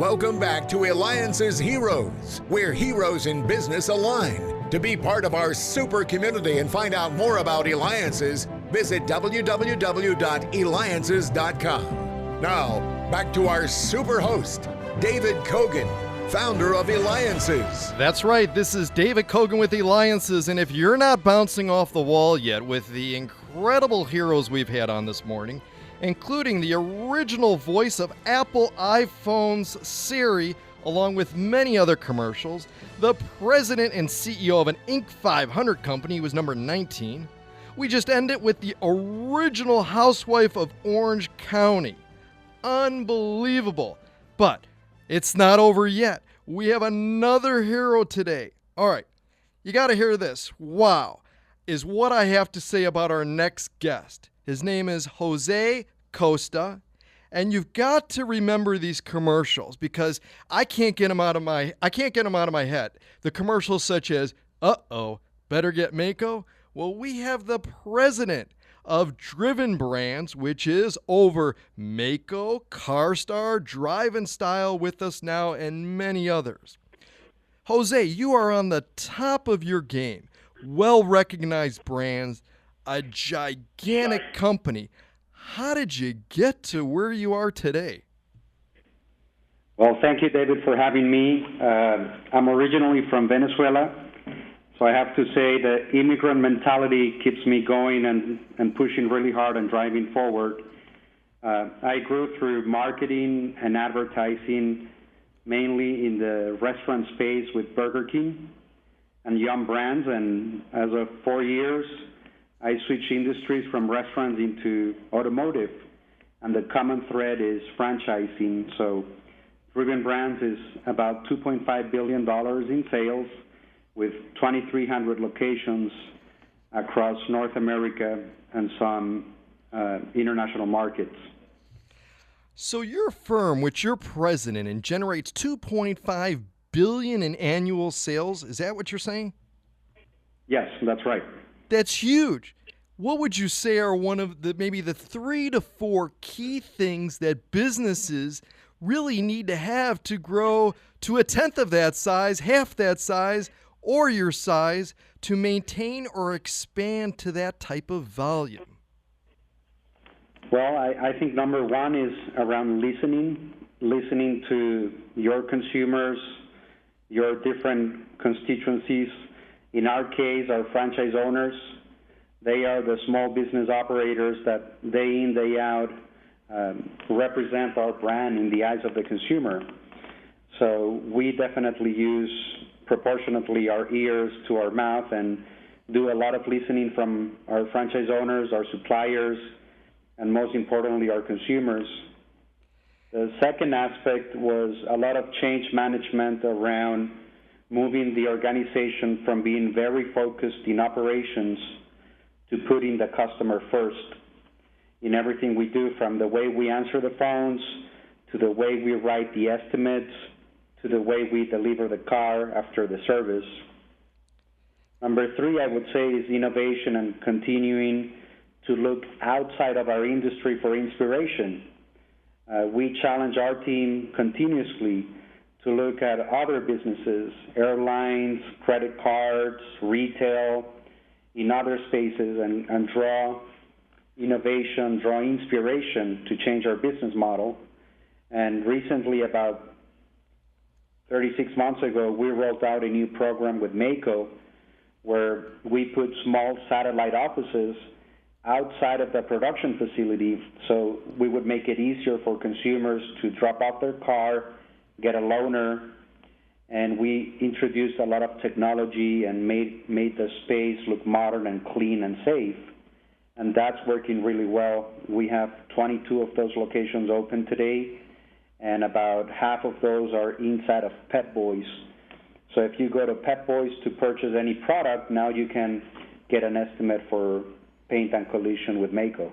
Welcome back to Eliances Heroes, where heroes in business align. To be part of our super community and find out more about Eliances, visit www.Eliances.com. Now, back to our super host, David Cogan, founder of Eliances. That's right. This is David Cogan with Eliances, and if you're not bouncing off the wall yet with the incredible heroes we've had on this morning, including the original voice of Apple iPhone's Siri, along with many other commercials, the president and CEO of an Inc. 500 company was number 19. We just ended with the original housewife of Orange County. Unbelievable. But it's not over yet. We have another hero today. All right, you got to hear this. Wow, is what I have to say about our next guest. His name is Jose Costa, and you've got to remember these commercials because I can't get them out of my head. The commercials such as "Uh-oh, better get MAACO." Well, we have the president of Driven Brands, which is over MAACO, CarStar, Drive and Style with us now, and many others. Jose, you are on the top of your game. Well-recognized brands, a gigantic company. How did you get to where you are today? Well, thank you, David, for having me. I'm originally from Venezuela, so I have to say the immigrant mentality keeps me going and pushing really hard and driving forward. I grew through marketing and advertising, mainly in the restaurant space with Burger King and Yum Brands, and as of 4 years, I switched industries from restaurants into automotive, and the common thread is franchising. So Driven Brands is about $2.5 billion in sales with 2,300 locations across North America and some international markets. So your firm, which you're president and generates $2.5 billion in annual sales, is that what you're saying? Yes, that's right. That's huge. What would you say are one of maybe the 3 to 4 key things that businesses really need to have to grow to a tenth of that size, half that size, or your size to maintain or expand to that type of volume? Well, I think number one is around listening to your consumers, your different constituencies. In our case, our franchise owners, they are the small business operators that day in, day out represent our brand in the eyes of the consumer. So we definitely use proportionately our ears to our mouth and do a lot of listening from our franchise owners, our suppliers, and most importantly, our consumers. The second aspect was a lot of change management around moving the organization from being very focused in operations to putting the customer first in everything we do, from the way we answer the phones, to the way we write the estimates, to the way we deliver the car after the service. Number 3, I would say, is innovation and continuing to look outside of our industry for inspiration. We challenge our team continuously to look at other businesses, airlines, credit cards, retail, in other spaces, and draw innovation, draw inspiration to change our business model. And recently, about 36 months ago, we rolled out a new program with MAACO where we put small satellite offices outside of the production facility, so we would make it easier for consumers to drop off their car, get a loaner, and we introduced a lot of technology and made the space look modern and clean and safe. And that's working really well. We have 22 of those locations open today, and about half of those are inside of Pep Boys. So if you go to Pep Boys to purchase any product, now you can get an estimate for paint and collision with MAACO.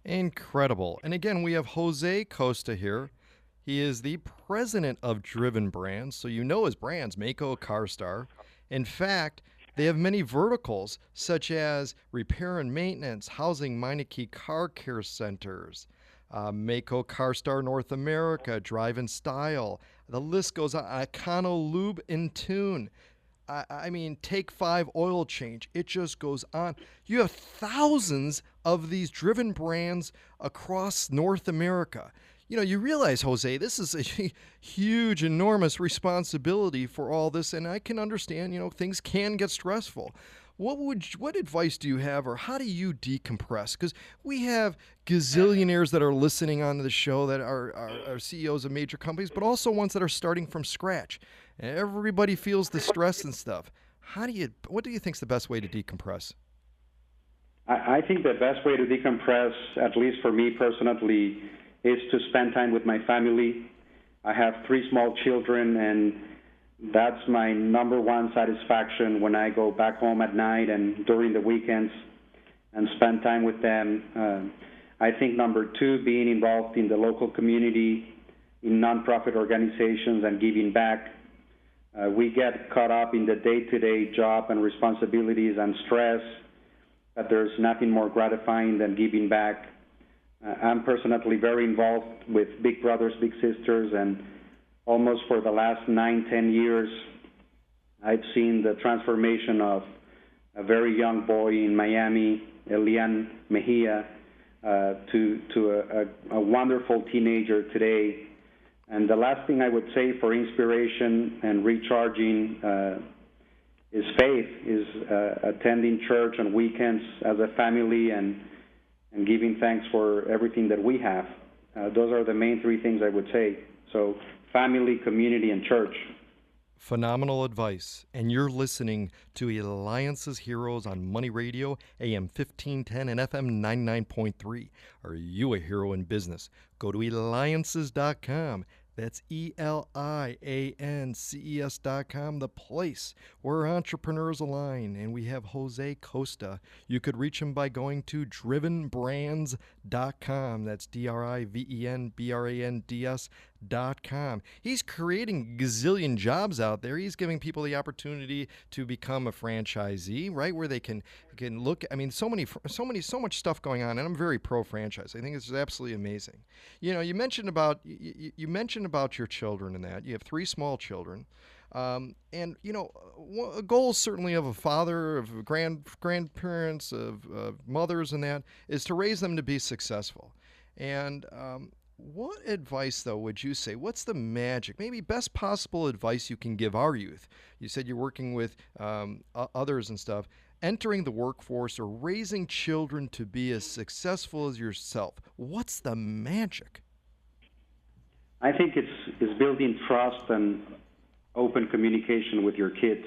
Incredible. And again, we have Jose Costa here. He is the president of Driven Brands, so you know his brands, MAACO, CarStar. In fact, they have many verticals, such as repair and maintenance, housing, Meineke car care centers, MAACO CarStar North America, Drive in Style. The list goes on. Econo Lube in Tune. I mean, Take 5 Oil Change. It just goes on. You have thousands of these driven brands across North America. You know, you realize, Jose, this is a huge, enormous responsibility for all this, and I can understand, you know, things can get stressful. What advice do you have, or how do you decompress? Because we have gazillionaires that are listening on to the show that are CEOs of major companies, but also ones that are starting from scratch. And everybody feels the stress and stuff. What do you think is the best way to decompress? I think the best way to decompress, at least for me personally, is to spend time with my family. I have 3 small children, and that's my number one satisfaction when I go back home at night and during the weekends and spend time with them. I think number 2, being involved in the local community, in nonprofit organizations and giving back. We get caught up in the day-to-day job and responsibilities and stress, but there's nothing more gratifying than giving back. I'm personally very involved with Big Brothers, Big Sisters, and almost for the last 9-10 years, I've seen the transformation of a very young boy in Miami, Elian Mejia, to a wonderful teenager today. And the last thing I would say for inspiration and recharging is faith, is attending church on weekends as a family and giving thanks for everything that we have. Those are the main 3 things I would say. So family, community, and church. Phenomenal advice. And you're listening to Eliances Heroes on Money Radio, AM 1510 and FM 99.3. Are you a hero in business? Go to Eliances.com. That's Eliances.com, the place where entrepreneurs align. And we have Jose Costa. You could reach him by going to drivenbrands.com. That's drivenbrands.com. He's creating gazillion jobs out there. He's giving people the opportunity to become a franchisee, right? Where they can look. I mean, so much stuff going on, and I'm very pro franchise. I think it's absolutely amazing. You know, you mentioned about your children and that you have 3 small children, and you know, a goal certainly of a father, of grandparents, of mothers, and that is to raise them to be successful. And what advice, though, would you say? What's the magic, maybe best possible advice you can give our youth? You said you're working with others and stuff, entering the workforce or raising children to be as successful as yourself. What's the magic? I think it's building trust and open communication with your kids,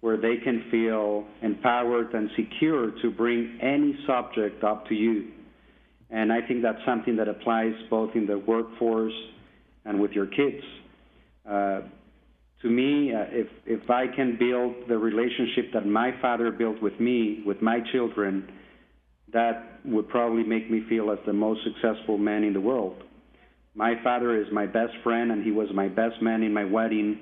where they can feel empowered and secure to bring any subject up to you. And I think that's something that applies both in the workforce and with your kids. To me, if I can build the relationship that my father built with me, with my children, that would probably make me feel as the most successful man in the world. My father is my best friend, and he was my best man in my wedding.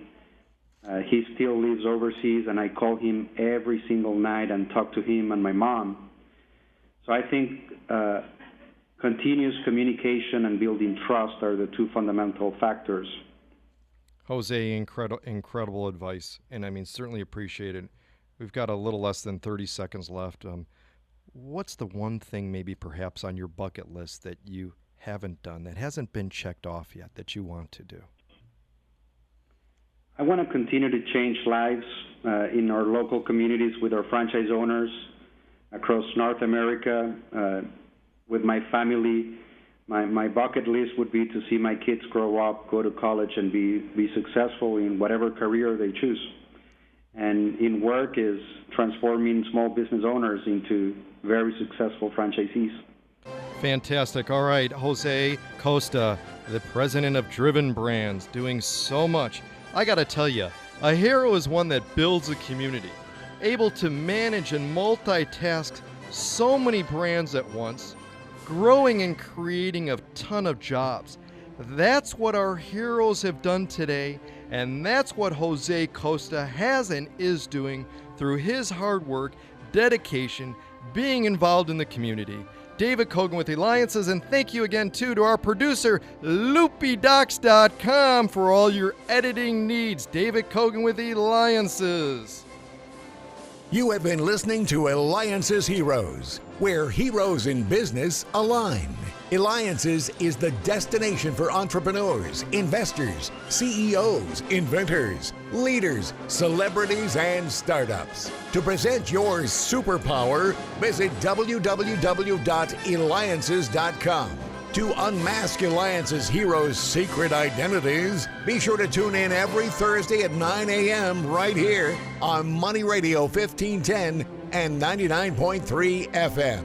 He still lives overseas, and I call him every single night and talk to him and my mom. So I think continuous communication and building trust are the 2 fundamental factors. Jose, incredible advice, and I mean, certainly appreciate it. We've got a little less than 30 seconds left. What's the one thing maybe perhaps on your bucket list that you haven't done, that hasn't been checked off yet, that you want to do? I want to continue to change lives in our local communities with our franchise owners across North America, with my family. My bucket list would be to see my kids grow up, go to college, and be successful in whatever career they choose. And in work is transforming small business owners into very successful franchisees. Fantastic. All right, Jose Costa, the president of Driven Brands, doing so much. I got to tell you, a hero is one that builds a community, able to manage and multitask so many brands at once, growing and creating a ton of jobs. That's what our heroes have done today, and that's what Jose Costa has and is doing through his hard work, dedication, being involved in the community. David Cogan with Eliances, and thank you again, too, to our producer, LoopyDocs.com, for all your editing needs. David Cogan with Eliances. You have been listening to Eliances Heroes, where heroes in business align. Eliances is the destination for entrepreneurs, investors, CEOs, inventors, leaders, celebrities, and startups. To present your superpower, visit www.eliances.com. To unmask Eliances heroes' secret identities, be sure to tune in every Thursday at 9 a.m. right here on Money Radio 1510 and 99.3 FM.